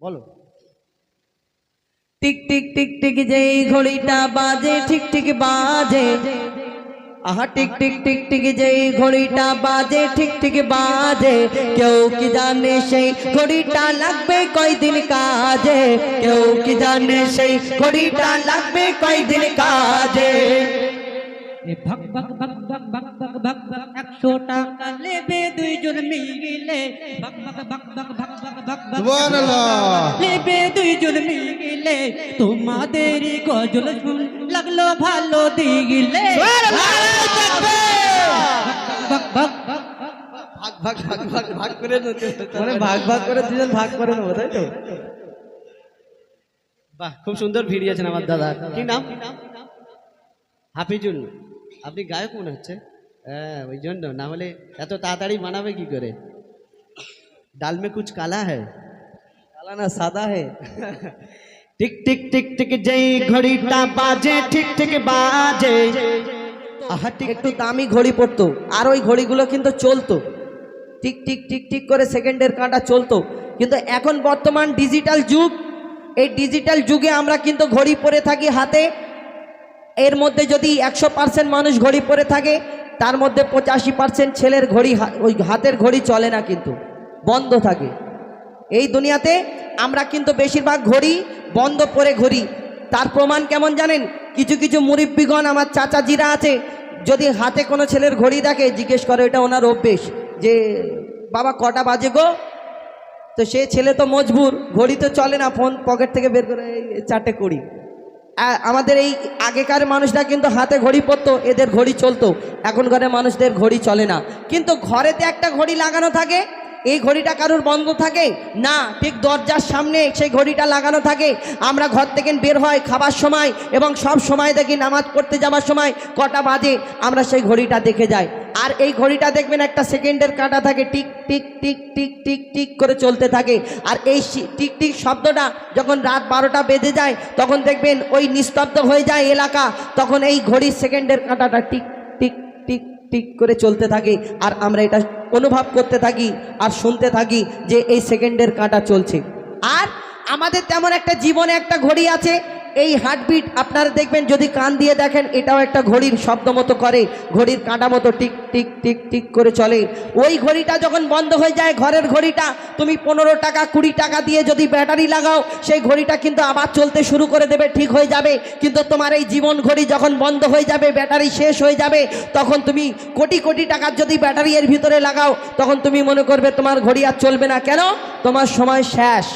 বলো। Tick tick tick tick যেই ঘড়িটা বাজে ঠিক ঠিক বাজে, আহা টিক টিক টিক টিক যেই ঘড়িটা বাজে ঠিক ঠিক বাজে, কেউ কি জানে সেই ঘড়িটা লাগবে কয়দিন কাজে, কেউ কি জানে সেই ঘড়িটা লাগবে কয়দিন কাজে। ভাগ ভাগ ভাগ ভাগ ভাগ ভাগ ভাগ ভাগ 100 টাকা নেবে দুইজন মিলে, ভাগ ভাগ ভাগ ভাগ ভাগ ভাগ ভাগ ভাগ সুবহানাল্লাহ নেবে দুইজন মিলে, তোমাদের গজল শুন লাগলো ভালো দিলে। ভাগ ভাগ ভাগ ভাগ ভাগ ভাগ ভাগ ভাগ করে নিতে, মানে ভাগ ভাগ করে দুজন ভাগ করে নেবো, তাই তো? বাহ, খুব সুন্দর ভিডিয়েছেন আমার দাদা। কি নাম? হাফিজুল। আপনি গায়ক মনে হচ্ছে। হ্যাঁ, ওই জন্য, না হলে এত তাড়াতাড়ি মানাবে কি করে? ডাল মে কুছ কালা হ্যায়? কালা না, সাদা হ্যায়। টিক টিক টিক টিক যেই ঘড়িটা বাজে ঠিক ঠিক বাজে, আহা টিক একটু দামি ঘড়ি পড়তো, আর ওই ঘড়িগুলো কিন্তু চলতো, টিক টিক টিক টিক করে সেকেন্ডের কাঁটা চলতো। কিন্তু এখন বর্তমান ডিজিটাল যুগ, এই ডিজিটাল যুগে আমরা কিন্তু ঘড়ি পরে থাকি হাতে। এর মধ্যে যদি 100% মানুষ ঘড়ি পরে থাকে, তার মধ্যে 85% ছেলের ঘড়ি, ওই হাতের ঘড়ি চলে না, কিন্তু বন্ধ থাকে। এই দুনিয়াতে আমরা কিন্তু বেশিরভাগ ঘড়ি বন্ধ পরে ঘড়ি। তার প্রমাণ কেমন জানেন? কিছু কিছু মুরব্বিগণ, আমার চাচাজিরা আছে, যদি হাতে কোনো ছেলের ঘড়ি দেখে, জিজ্ঞেস করে, এটা ওনার অভ্যেস, যে বাবা কটা বাজে গো? তো সে ছেলে তো মজবুর, ঘড়ি তো চলে না, ফোন পকেট থেকে বের করে 4টে কুড়ি। আমাদের এই আগেকার মানুষরা কিন্তু হাতে ঘড়ি পরতো, এদের ঘড়ি চলতো। এখনকার মানুষদের ঘড়ি চলে না। কিন্তু ঘরেতে একটা ঘড়ি লাগানো থাকে, এই ঘড়িটা কারোর বন্ধ থাকে না, ঠিক দরজার সামনে সেই ঘড়িটা লাগানো থাকে। আমরা ঘর থেকে বের হয় খাবার সময় এবং সব সময় দেখি নামাজ পড়তে যাওয়ার সময় কটা বাজে, আমরা সেই ঘড়িটা দেখে যাই। আর এই ঘড়িটা দেখবেন একটা সেকেন্ডের কাঁটা থাকে, tick tick tick tick tick tick করে চলতে থাকে। আর এই টিক টিক শব্দটা যখন রাত 12টা বেজে যায়, তখন দেখবেন ওই নিস্তব্ধ হয়ে যায় এলাকা, তখন এই ঘড়ির সেকেন্ডের কাঁটাটা টিক টিক টিক টিক করে চলতে থাকে। আর আমরা এটা অনুভব করতে থাকি আর শুনতে থাকি যে এই সেকেন্ডের কাঁটা চলছে। আর আমাদের তেমন একটা জীবনে একটা ঘড়ি আছে, এই হার্টবিট আপনারা দেখবেন, যদি কান দিয়ে দেখেন, এটাও একটা ঘড়ির শব্দ মতো করে, ঘড়ির কাঁটা মতো টিক টিক টিক টিক করে চলে। ওই ঘড়িটা যখন বন্ধ হয়ে যায়, ঘরের ঘড়িটা, তুমি 15 টাকা 20 টাকা দিয়ে যদি ব্যাটারি লাগাও, সেই ঘড়িটা কিন্তু আবার চলতে শুরু করে দেবে, ঠিক হয়ে যাবে। কিন্তু তোমার এই জীবন ঘড়ি যখন বন্ধ হয়ে যাবে, ব্যাটারি শেষ হয়ে যাবে, তখন তুমি কোটি কোটি টাকার যদি ব্যাটারি এর ভিতরে লাগাও, তখন তুমি মনে করবে তোমার ঘড়ি আর চলবে না। কেন? তোমার সময় শেষ,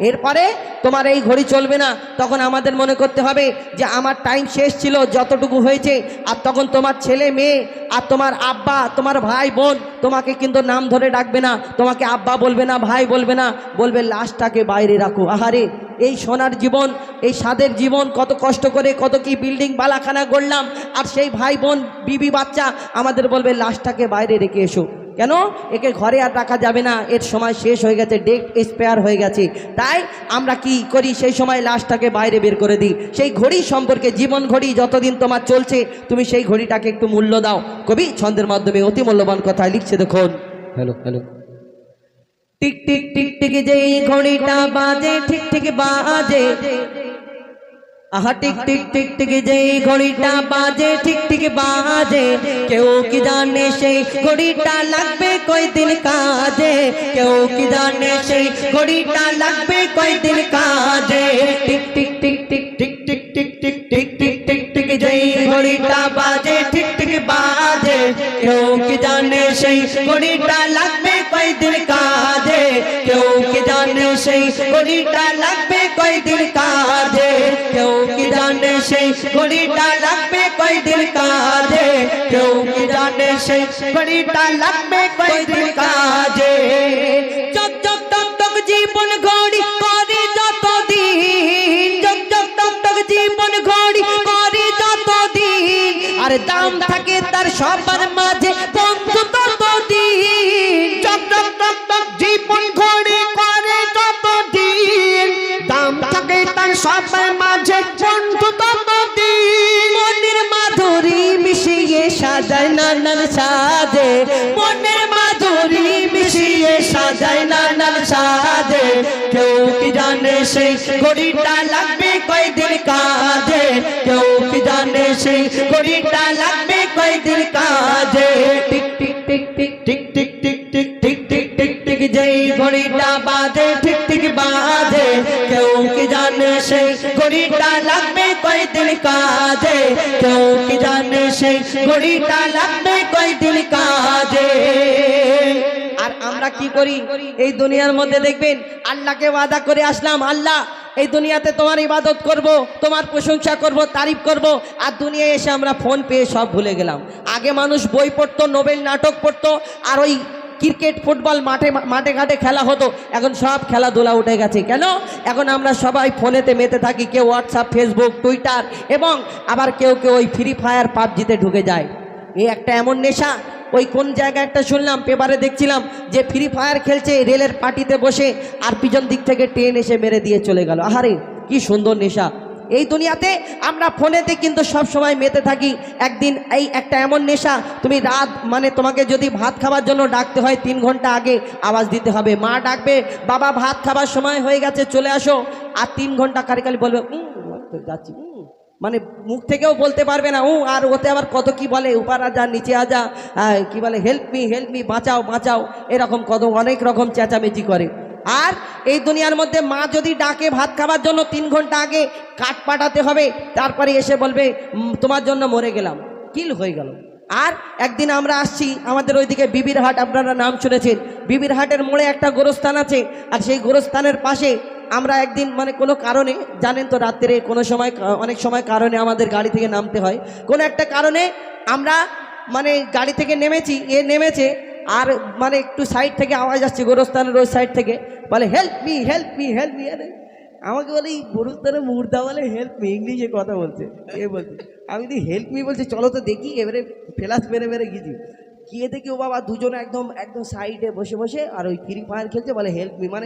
এরপরে তোমার এই ঘড়ি চলবে না। তখন আমাদের মনে করতে হবে যে আমার টাইম শেষ ছিল, যতটুকু হয়েছে। আর তখন তোমার ছেলে মেয়ে আর তোমার আব্বা, তোমার ভাই বোন তোমাকে কিন্তু নাম ধরে ডাকবে না, তোমাকে আব্বা বলবে না, ভাই বলবে না, বলবে লাশটাকে বাইরে রাখো। আহারে, এই সোনার জীবন, এই স্বাদের জীবন, কত কষ্ট করে কত কি বিল্ডিং বালাখানা গড়লাম, আর সেই ভাই বোন বিবি বাচ্চা আমাদের বলবে লাশটাকে বাইরে রেখে এসো। কেন? একে ঘরে আর রাখা যাবে না, এর সময় শেষ হয়ে গেছে, ডেট এক্সপায়ার হয়ে গেছে। তাই আমরা কি করি? সেই সময় লাশটাকে বাইরে বের করে দিই। সেই ঘড়ি সম্পর্কে, জীবন ঘড়ি যতদিন তোমার চলছে, তুমি সেই ঘড়িটাকে একটু মূল্য দাও। কবি ছন্দের মাধ্যমে অতি মূল্যবান কথা লিখছে, দেখুন। Hello hello. Tick tick tick tick যেই ঘড়িটা বাজে ঠিক ঠিক বাজে, আহা টিক টিক টিক টিক যেই ঘড়িটা বাজে ঠিক ঠিক বাজে, কেউ কি জানে সেই ঘড়িটা লাগবে কয়দিন কাজে, কেউ কি জানে সেই ঘড়িটা লাগবে কয়দিন কাজে। Tick tick tick tick tick tick tick tick tick tick tick tick যেই ঘড়িটা বাজে ঠিক ঠিক বাজে, কেউ কি জানে সেই ঘড়িটা লাগবে কয়দিন কাজে, কেউ কি জানে সেই ঘড়িটা লাগবে কয়দিন কাজে, কেউ কি জানে সেই ঘড়িটা লাগবে কয়দিন কাজে, কেউ কি জানে সেই ঘড়িটা লাগবে কয়দিন কাজে। চক চক টক টক জীবন ঘড়ি করে যতদিন, চক চক টক টক জীবন ঘড়ি করে যতদিন, আর দাম থাকে তার সবার মাঝে বন্ধু ততদিন। চক চক টক টক জীবন ঘড়ি করে যতদিন, দাম থাকে তার সবার মাঝে বন্ধু ততদিন। মনের মাধুরী মিশিয়ে সাজায় নানান সাজে, মনের মাধুরী মিশিয়ে সাজায় নানান সাজে, কেউ কি জানে সেই ঘড়িটা লাগবে কয়দিন কাজে, কেউ কি জানে সেই ঘড়িটা লাগবে কয়দিন কাজে। Tick tick tick tick tick tick tick tick tick tick tick tick যেই ঘড়িটা বাজে ঠিক ঠিক বাজে, কেউ কি জানে সেই ঘড়িটা লাগবে কয়দিন কাজে, কেউ কি জানে সেই ঘড়িটা লাগবে কয়দিন কাজে। আর আমরা কি করি এই দুনিয়ার মধ্যে দেখবেন আল্লাহকে ওয়াদা করে আসলাম, আল্লাহ এই দুনিয়াতে তোমার ইবাদত করব, তোমার প্রশংসা করব, তারিফ করব, আর দুনিয়ায় এসে আমরা ফোন পেয়ে সব ভুলে গেলাম। আগে মানুষ বই পড়তো, নোবেল নাটক পড়তো, আর ওই ক্রিকেট ফুটবল মাঠে ঘাটে খেলা হতো। এখন সব খেলাধুলা উঠে গেছে। কেন? এখন আমরা সবাই ফোনেতে মেতে থাকি, কেউ হোয়াটসঅ্যাপ, ফেসবুক, টুইটার, এবং আবার কেউ কেউ ওই ফ্রি ফায়ার, পাবজিতে ঢুকে যায়। এই একটা এমন নেশা। ওই কোন জায়গায় একটা শুনলাম, পেপারে দেখছিলাম যে ফ্রি ফায়ার খেলছে রেলের পার্টিতে বসে, আর পিছন দিক থেকে ট্রেন এসে মেরে দিয়ে চলে গেল। আহারে কি সুন্দর নেশা। এই দুনিয়াতে আমরা ফোনেতে কিন্তু সব সময় মেতে থাকি। একদিন এই একটা এমন নেশা, তুমি রাত মানে তোমাকে যদি ভাত খাবার জন্য ডাকতে হয় 3 ঘন্টা আগে আওয়াজ দিতে হবে। মা ডাকবে, বাবা ভাত খাবার সময় হয়ে গেছে চলে আসো, আর 3 ঘন্টা কারিকালি বলবে যাচ্ছি, মানে মুখ থেকেও বলতে পারবে না। আর ওতে আবার কত কি বলে, উপর আজা নিচে আজা, কি বলে হেল্প মি, বাঁচাও বাঁচাও, এরকম কত অনেক রকম চেঁচামেচি করে। আর এই দুনিয়ার মধ্যে মা যদি ডাকে ভাত খাবার জন্য 3 ঘন্টা আগে কাঠ পাঠাতে হবে, তারপরে এসে বলবে তোমার জন্য মরে গেলাম, কিল হয়ে গেল। আর একদিন আমরা আসছি আমাদের ওইদিকে বিবির হাট, আপনারা নাম শুনেছেন, বিবির হাটের মোড়ে একটা গোরস্থান আছে, আর সেই গোরস্থানের পাশে আমরা একদিন মানে কোনো কারণে, জানেন তো রাত্রে কোনো সময় অনেক সময় কারণে আমাদের গাড়ি থেকে নামতে হয়, কোনো একটা কারণে আমরা মানে গাড়ি থেকে নেমেছে, আর মানে একটু সাইড থেকে আওয়াজ আসছে গোরস্থানের ওই সাইড থেকে, বলে help me help me help me. আরে আমাকে বলে এই গোরস্থানের মুর্দা বলে হেল্প মি, ইংলিশে কথা বলছে, এ বলছে। আমি যদি হেল্প মি বলছি, চলো তো দেখি। এবারে ফ্ল্যাশ মেরে গেছি, গিয়ে দেখি ও বাবা দুজনে একদম সাইডে বসে বসে আর ওই ফ্রি ফায়ার খেলছে, বলে হেল্প মি, মানে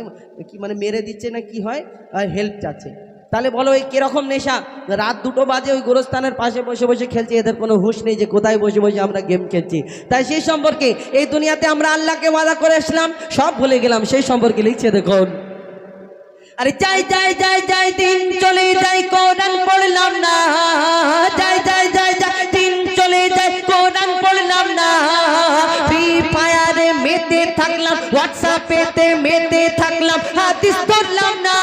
কি মানে মেরে দিচ্ছে না কি হয়, আর হেল্প চাচ্ছে। তাহলে বলো এই কিরকম নেশা। রাত 2টো বাজে ওই গোরস্থানের পাশে বসে বসে খেলছে, এদের কোনো হুঁশ নেই যে কোথায় বসে বসে আমরা গেম খেলছি। তাই সেই সম্পর্কে এই দুনিয়াতে আমরা আল্লাহকে ওয়াদা করে আসলাম, সব ভুলে গেলাম। সেই সম্পর্কে লিখছে দেখুন, আরে যাই যাই যাই যাই দিন চলে যাই কোরআন পড়লাম না, যাই যাই যাই যাই দিন চলে যাই কোরআন পড়লাম না, ফ্রি ফায়ারে মেতে থাকলাম, হোয়াটসঅ্যাপেতে মেতে থাকলাম, হাদিস পড়লাম না,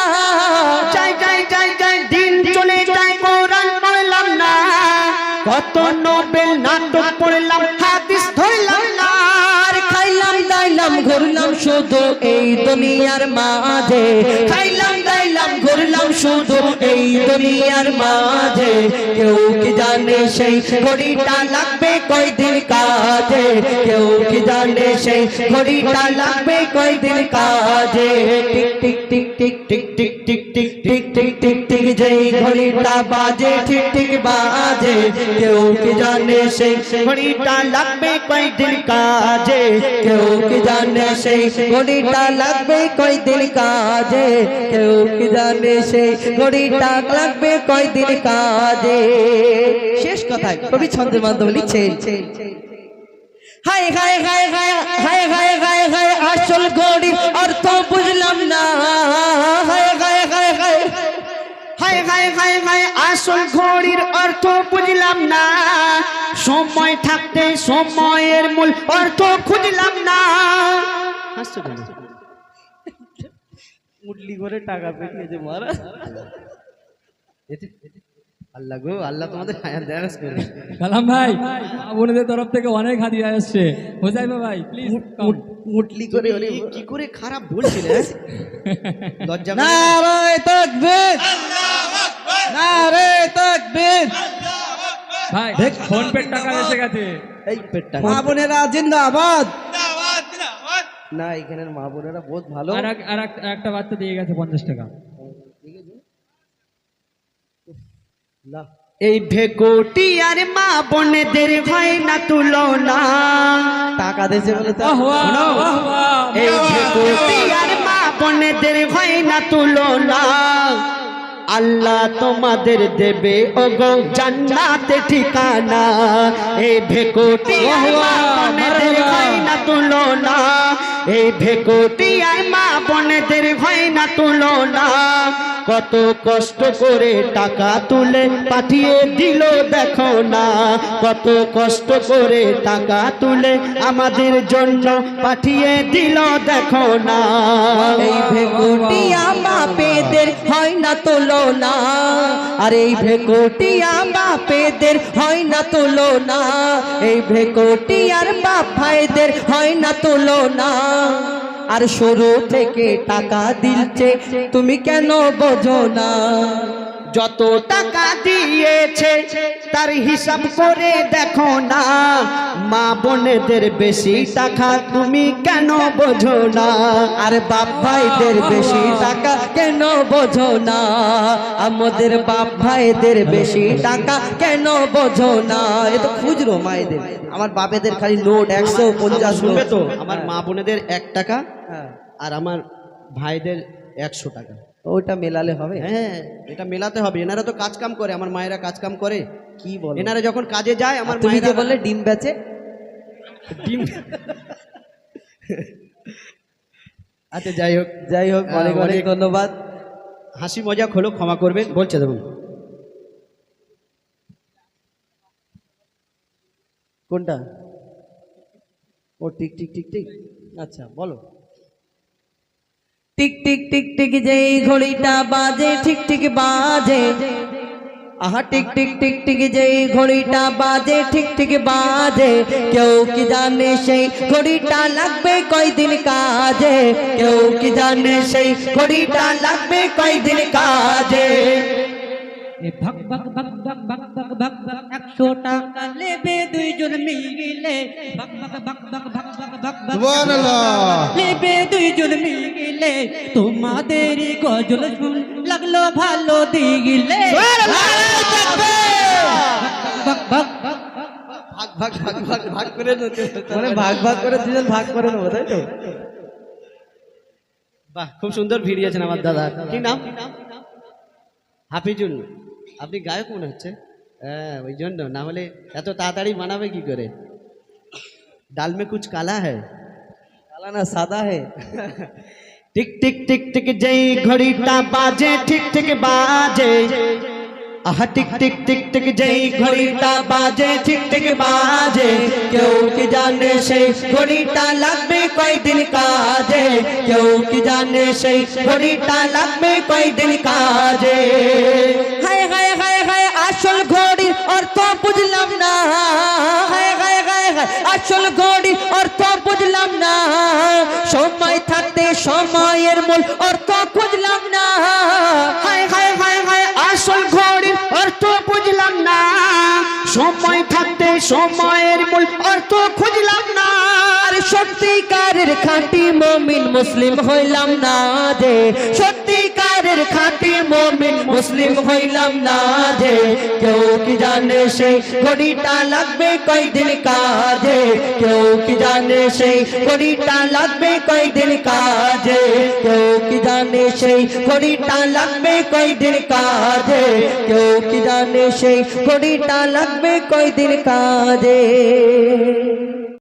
যাই যাই যাই যাই দিন চলে যাই কোরআন পড়লাম না, কত নোবেল নাটক পড়লাম, হাদিস ধরলাম না, আর খাইলাম দাইলাম ঘুরলাম শুধু এই দুনিয়ার মাঝে, খাইলাম দাইলাম ঘুরলাম শুধু এই দুনিয়ার মাঝে, কেউ কি জানে সেই ঘড়িটা লাগবে কয়দিন কাজে, কেউ কি জানে সেই ঘড়িটা লাগবে কয়দিন কাজে। Tick tick tick tick tick tick tick tick tick tick tick tick যেই ঘড়িটা বাজে ঠিক ঠিক বাজে, কেউ কি জানে সেই ঘড়িটা লাগবে কয়দিন কাজে, কেউ কি জানে সেই ঘড়িটা লাগবে কয়দিন কাজে, কেউ কি জানে সেই ঘড়িটা লাগবে কয়দিন কাজে। শেষ কথায় কবি ছন্দের মাধ্যমে লিখছেন, হায় হায় হায় হায় হায় হায় হায় হায় আসল ঘড়ির অর্থ বুঝলাম না, হায় হায় হায় হায় হায় হায় হায় হায় আসল ঘড়ির অর্থ বুঝলাম না, সময় থাকতে সময়ের মূল অর্থ খুঁজলাম না। হাসছো কেন? মুডলি করে টাকা পেটিয়েছে মারা। আল্লাহ গো আল্লাহ তোমাদের হায়াত দেখাস করে। কালাম ভাই বোনদের তরফ থেকে অনেক হাদিয়া আসছে, হোজাইফা ভাই প্লিজ মুডলি করে কি করে খারাপ বলছিলে, লজ্জা না। নারে তাকবীর, নারে তাকবীর। ভাই ফোন পে টাকা এসে গেছে, এই পেটটা মা বোনেরা জিন্দাবাদ। না এখানের মা বোনেরা বহুত ভালো। আর একটা বাচ্চা দিয়ে গেছে 50 টাকা। এই ভেকোটি আর মা বোনেদের হয় না তুলনা, টাকা দেশে বলে তো এই ভেকোটি আর মা বোনেদের হয় না তুলনা, আল্লাহ তোমাদের দেবে ওগো জান্নাতে ঠিকানা, এই ভেকোটি আর মা বোনেদের হয় না তুলনা, এই ভেকটিয়ায় মা বোনেদের হয় না তুলনা কত কষ্ট করে টাকা তুলে পাঠিয়ে দিল দেখো না কত কষ্ট করে টাকা তুলে আমাদের জন্য পাঠিয়ে দিল দেখো না এই ভেকুটিয়া বাপেদের হয় না তুলনা আর এই ভেকুটিয়া বাপেদের হয় না তুলনা এই ভেকুটিয়ার বাপ ভাইদের হয় না তুলনা আর শুরু থেকে টাকা দিলছে তুমি কেন বোঝো না যত টাকা দিয়েছে তার হিসাব করে দেখো না মা বোনেদের বেশি টাকা তুমি কেন বোঝো না আর বাপ ভাইদের বেশি টাকা কেন বোঝো না আমাদের বাপ ভাইদের বেশি টাকা কেন বোঝো না এ তো খুচরো মায়েদের আমার বাপেদের খালি নোট 150 শুনবে তো নোট। আমার মা বোনেদের 1 টাকা হ্যাঁ আর আমার ভাইদের 100 টাকা ওইটা মেলালে হবে হ্যাঁ এটা মেলাতে হবে এনারা তো কাজ কাম করে আমার মায়েরা কাজ কাম করে কি বল এনারা যখন কাজে যায় আমার তুমি যে মায়েরা বললে ডিম বেচে ডিম আচ্ছা যাই হোক অনেক অনেক ধন্যবাদ হাসি মজাক হলো ক্ষমা করবেন বলছে দেখুন কোনটা ও টিক টিক টিক টিক আচ্ছা বলো টিক টিক টিক টিক যেই ঘড়িটা বাজে ঠিক ঠিক বাজে আহা টিক টিক টিক টিক যেই ঘড়িটা বাজে ঠিক ঠিক বাজে কেউ কি জানে সেই ঘড়িটা লাগবে কয়দিন কাজে কেউ কি জানে সেই ঘড়িটা লাগবে কয়দিন কাজে এ ভাগ ভাগ ভাগ ভাগ ভাগ ভাগ ভাগ ভাগ 100 টাকা নেবে দুইজন মিলে ভাগ ভাগ ভাগ ভাগ ভাগ ভাগ ভাগ ভাগ সুবহানাল্লাহ নেবে দুইজন মিলে তোমাদের গজল শুন লাগলো ভালো দিলে ভাগ ভাগ ভাগ ভাগ করে মানে ভাগ ভাগ করে দুজন ভাগ করে নেবো তাই তো বাহ খুব সুন্দর ভিড়িয়েছেন আমার দাদা কি নাম হাফিজুল আপনি গায়ক মনে হচ্ছে হ্যাঁ ওই জন্য না হলে এত তাড়াতাড়ি বানাবে কি করে ডাল মে কুছ কালা হ্যায় কালা না সাদা হে টিক টিক টিক টিক যেই ঘড়িটা বাজে ঠিক ঠিক বাজে আহা টিক টিক টিক টিক যেই ঘড়িটা বাজে ঠিক ঠিক বাজে কেউ কি জানে সেই ঘড়িটা লাগবে কয়দিন কাজে কেউ কি জানে সেই ঘড়িটা লাগবে কয়দিন কাজে হায় হায় হায় হায় আসল ঘড়ির অর্থ বুঝলাম না হায় হায় হায় হায় আসল ঘড়ির অর্থ বুঝলাম না সময় থাকতে সময়ের মূল অর্থ খুঁজলাম না হায় হায় হায় হায় আসল ঘড়ির অর্থ বুঝলাম না সময় থাকতে সময়ের মূল অর্থ খুঁজলাম না আর সত্যিকারের খাঁটি মুমিন মুসলিম হইলাম না যে সত্যিকারের খাঁটি মুমিন মুসলিম হইলাম না যে কেউ কি জানে সেই ঘড়িটা লাগবে কয়দিন কাজে কেউ কি জানে সেই ঘড়িটা লাগবে কয়দিন কাজে কেউ কি জানে সেই ঘড়িটা লাগবে কয়দিন কাজে কেউ কি জানে সেই ঘড়িটা লাগবে কয়দিন কাজে